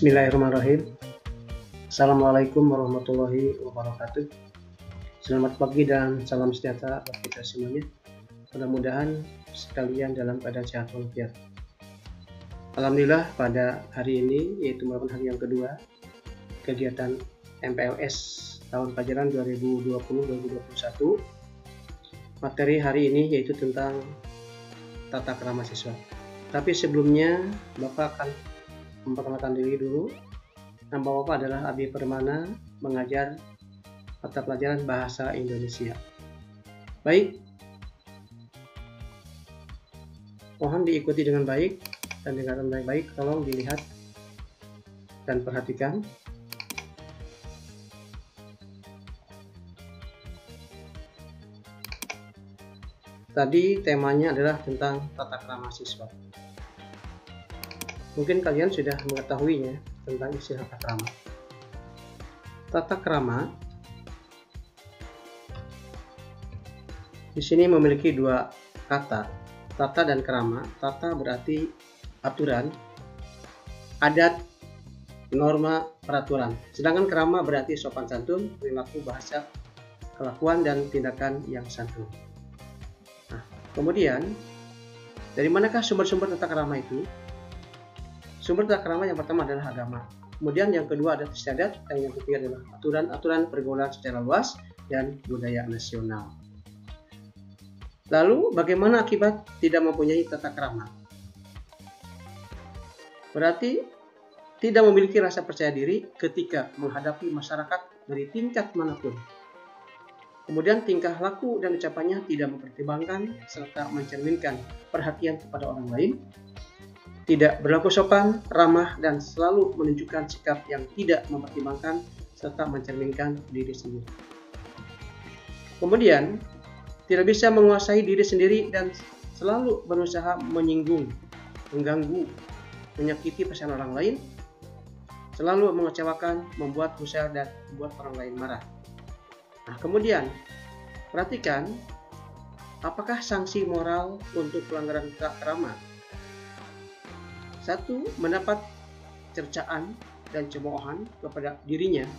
Bismillahirrahmanirrahim. Assalamualaikum warahmatullahi wabarakatuh. Selamat pagi dan salam sejahtera buat kita semuanya. Mudah-mudahan sekalian dalam keadaan sehat walafiat. Alhamdulillah pada hari ini, yaitu merupakan hari yang kedua kegiatan MPLS tahun pelajaran 2020-2021. Materi hari ini yaitu tentang tata krama siswa. Tapi sebelumnya Bapak akan memperkenalkan diri dulu. Nama Bapak adalah Abi Permana, mengajar mata pelajaran Bahasa Indonesia. Baik, mohon diikuti dengan baik dan dengarkan baik-baik. Tolong dilihat dan perhatikan. Tadi temanya adalah tentang tata krama siswa. Mungkin kalian sudah mengetahuinya tentang istilah tata krama. Tata krama di sini memiliki dua kata, tata dan krama. Tata berarti aturan, adat, norma, peraturan. Sedangkan krama berarti sopan santun, perilaku, bahasa, kelakuan, dan tindakan yang santun. Nah, kemudian dari manakah sumber-sumber tata krama itu? Sumber tata krama yang pertama adalah agama. Kemudian yang kedua adalah istiadat, dan yang ketiga adalah aturan-aturan pergaulan secara luas dan budaya nasional. Lalu bagaimana akibat tidak mempunyai tata krama? Berarti tidak memiliki rasa percaya diri ketika menghadapi masyarakat dari tingkat manapun. Kemudian tingkah laku dan ucapannya tidak mempertimbangkan serta mencerminkan perhatian kepada orang lain. Tidak berlaku sopan, ramah, dan selalu menunjukkan sikap yang tidak mempertimbangkan serta mencerminkan diri sendiri. Kemudian, tidak bisa menguasai diri sendiri dan selalu berusaha menyinggung, mengganggu, menyakiti perasaan orang lain, selalu mengecewakan, membuat gusar, dan membuat orang lain marah. Nah, kemudian, perhatikan apakah sanksi moral untuk pelanggaran tata krama. 1. Mendapat cercaan dan cemoohan kepada dirinya,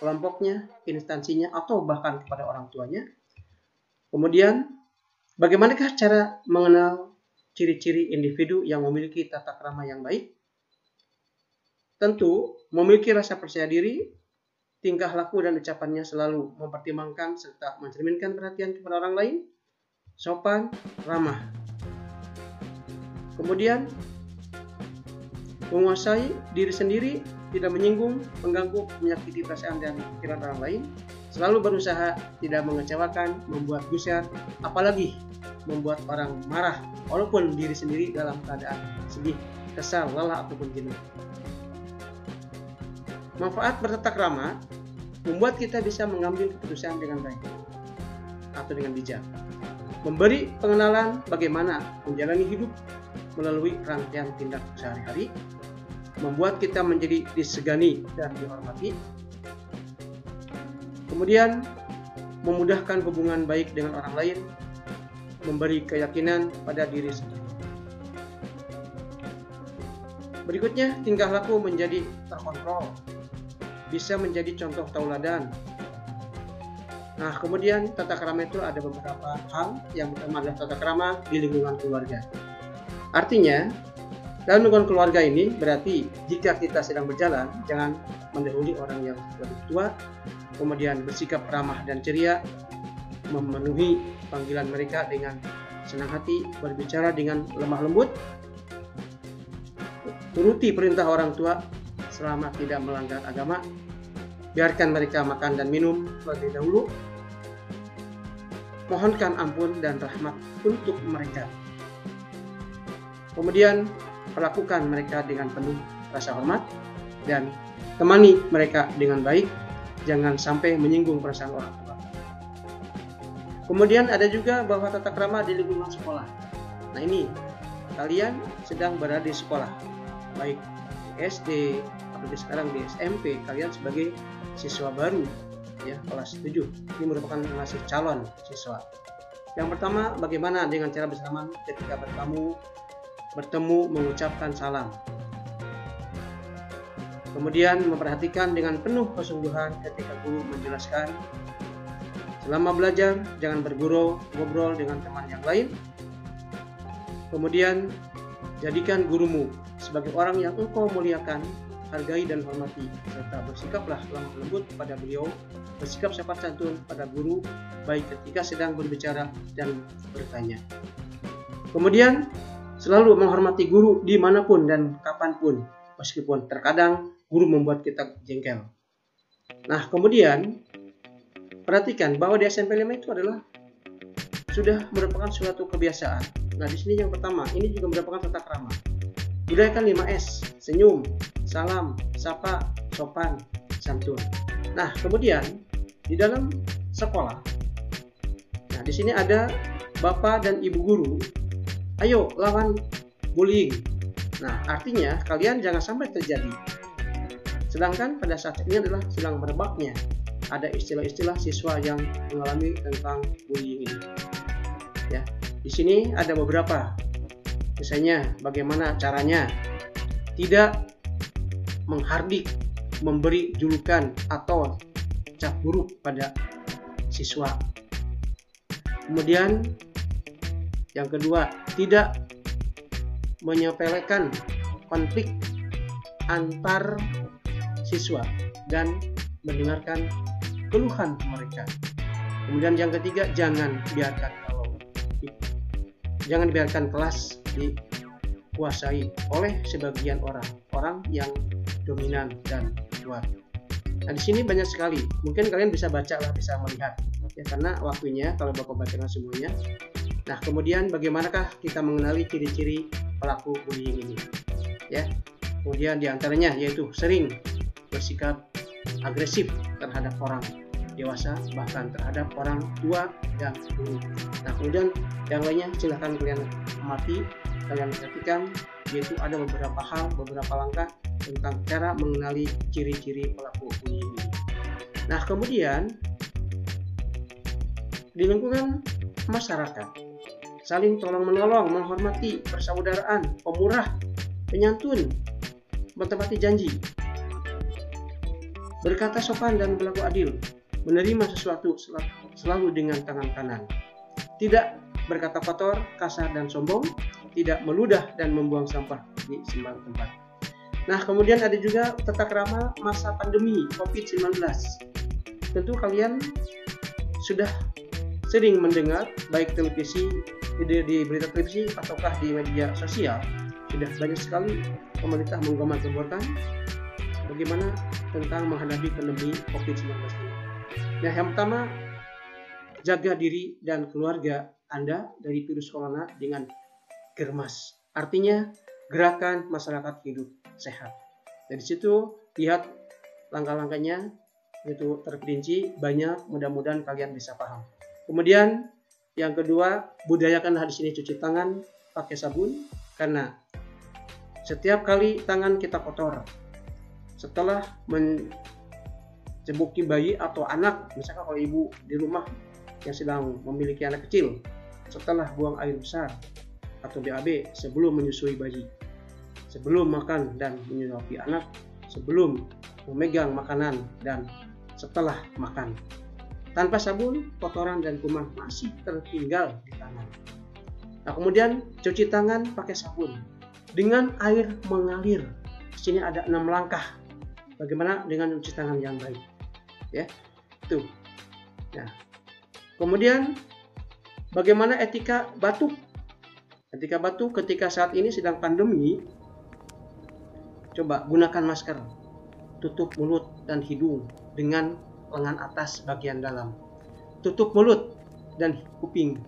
kelompoknya, instansinya, atau bahkan kepada orang tuanya. Kemudian, bagaimanakah cara mengenal ciri-ciri individu yang memiliki tata krama yang baik? Tentu, memiliki rasa percaya diri, tingkah laku dan ucapannya selalu mempertimbangkan serta mencerminkan perhatian kepada orang lain, sopan, ramah. Kemudian, menguasai diri sendiri, tidak menyinggung, mengganggu, menyakiti perasaan dan pikiran orang lain, selalu berusaha tidak mengecewakan, membuat gusar, apalagi membuat orang marah, walaupun diri sendiri dalam keadaan sedih, kesal, lelah, ataupun jenuh. Manfaat bertata krama membuat kita bisa mengambil keputusan dengan baik atau dengan bijak, memberi pengenalan bagaimana menjalani hidup melalui rangkaian tindak sehari-hari, membuat kita menjadi disegani dan dihormati. Kemudian, memudahkan hubungan baik dengan orang lain, memberi keyakinan pada diri sendiri. Berikutnya, tingkah laku menjadi terkontrol, bisa menjadi contoh tauladan. Nah, kemudian tata krama itu ada beberapa hal. Yang pertama adalah tata krama di lingkungan keluarga. Artinya, dalam lingkungan keluarga ini berarti jika kita sedang berjalan, jangan mendahului orang yang lebih tua, kemudian bersikap ramah dan ceria, memenuhi panggilan mereka dengan senang hati, berbicara dengan lemah lembut, turuti perintah orang tua selama tidak melanggar agama, biarkan mereka makan dan minum terlebih dahulu, mohonkan ampun dan rahmat untuk mereka. Kemudian perlakukan mereka dengan penuh rasa hormat dan temani mereka dengan baik, jangan sampai menyinggung perasaan orang tua. Kemudian ada juga bahwa tata krama di lingkungan sekolah. Nah, ini kalian sedang berada di sekolah, baik di SD atau sekarang di SMP, kalian sebagai siswa baru ya, kelas 7. Ini merupakan masih calon siswa. Yang pertama, bagaimana dengan cara bersalaman ketika bertemu, mengucapkan salam. Kemudian memperhatikan dengan penuh kesungguhan ketika guru menjelaskan. Selama belajar, jangan bergurau, ngobrol dengan teman yang lain. Kemudian, jadikan gurumu sebagai orang yang engkau muliakan, hargai dan hormati, serta bersikaplah lemah lembut pada beliau, bersikap sopan santun pada guru, baik ketika sedang berbicara dan bertanya. Kemudian, selalu menghormati guru dimanapun dan kapanpun, meskipun terkadang guru membuat kita jengkel. Nah, kemudian perhatikan bahwa di SMP 5 itu adalah sudah merupakan suatu kebiasaan. Nah, di sini yang pertama, ini juga merupakan tata krama. Budayakan 5S, senyum, salam, sapa, sopan, santun. Nah, kemudian di dalam sekolah, nah di sini ada bapak dan ibu guru. Ayo lawan bullying. Nah, artinya kalian jangan sampai terjadi. Sedangkan pada saat ini adalah sedang merebaknya ada istilah-istilah siswa yang mengalami tentang bullying ini. Ya, di sini ada beberapa. Misalnya bagaimana caranya tidak menghardik, memberi julukan atau cap buruk pada siswa. Kemudian yang kedua, tidak menyepelekan konflik antar siswa dan mendengarkan keluhan mereka. Kemudian yang ketiga, jangan biarkan kelas dikuasai oleh sebagian orang yang dominan dan kuat. Nah, di sini banyak sekali. Mungkin kalian bisa baca lah, bisa melihat. Ya, karena waktunya kalau Bapak bacakan semuanya. Nah, kemudian bagaimanakah kita mengenali ciri-ciri pelaku bullying ini? Ya. Kemudian diantaranya yaitu sering bersikap agresif terhadap orang dewasa, bahkan terhadap orang tua dan guru. Nah, kemudian yang lainnya silahkan kalian amati, kalian perhatikan, yaitu ada beberapa hal, beberapa langkah tentang cara mengenali ciri-ciri pelaku bullying ini. Nah, kemudian di lingkungan masyarakat, saling tolong-menolong, menghormati, persaudaraan, pemurah, penyantun, menepati janji, berkata sopan dan berlaku adil, menerima sesuatu selalu dengan tangan kanan, tidak berkata kotor, kasar dan sombong, tidak meludah dan membuang sampah di sembarang tempat. Nah, kemudian ada juga tata krama masa pandemi COVID-19. Tentu kalian sudah sering mendengar baik televisi, di berita televisi ataukah di media sosial, sudah banyak sekali pemerintah menggembar-gemborkan bagaimana tentang menghadapi pandemi COVID-19 ini. Nah, yang pertama, jaga diri dan keluarga Anda dari virus corona dengan germas. Artinya, gerakan masyarakat hidup sehat. Dari situ, lihat langkah-langkahnya, itu terperinci, banyak, mudah-mudahan kalian bisa paham. Kemudian, yang kedua, budayakan di sini cuci tangan pakai sabun, karena setiap kali tangan kita kotor, setelah mencebuki bayi atau anak, misalkan kalau ibu di rumah yang sedang memiliki anak kecil, setelah buang air besar atau BAB sebelum menyusui bayi, sebelum makan dan menyuapi anak, sebelum memegang makanan dan setelah makan. Tanpa sabun, kotoran dan kuman masih tertinggal di tangan. Nah, kemudian cuci tangan pakai sabun dengan air mengalir. Di sini ada 6 langkah bagaimana dengan cuci tangan yang baik. Ya, itu. Nah, kemudian bagaimana etika batuk? Etika batuk ketika saat ini sedang pandemi, coba gunakan masker, tutup mulut dan hidung dengan lengan atas bagian dalam, tutup mulut dan kuping